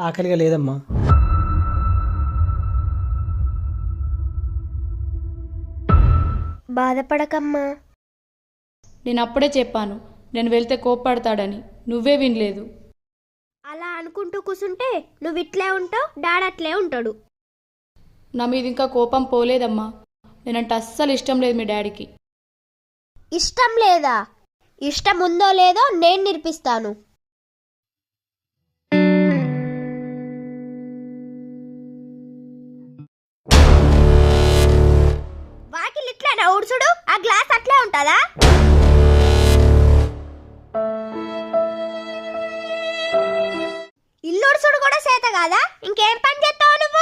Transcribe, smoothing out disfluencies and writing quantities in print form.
ఆకలిగా లేదమ్మా. బాధపడకమ్మా. నేను అప్పుడే చెప్పాను నేను వెళ్తే కోప్పడతాడని, నువ్వే వినలేదు. అలా అనుకుంటూ కూసుంటే నువ్వు ఇట్లే ఉంటావు, డాడీ అట్లే ఉంటాడు. నా మీద ఇంకా కోపం పోలేదమ్మా. నేనంటే అస్సలు ఇష్టం లేదు మీ డాడీకి. ఇష్టం లేదా? ఇష్టం ఉందో లేదో నేను నేర్పిస్తాను. వాకిలి ఇట్లేనా ఊడ్చుడు? ఆ గ్లాస్ అట్లే ఉంటుందా? ఇల్లు ఊడ్చుడు కూడా చేత కాదా? ఇంకేం పని చేస్తావు నువ్వు?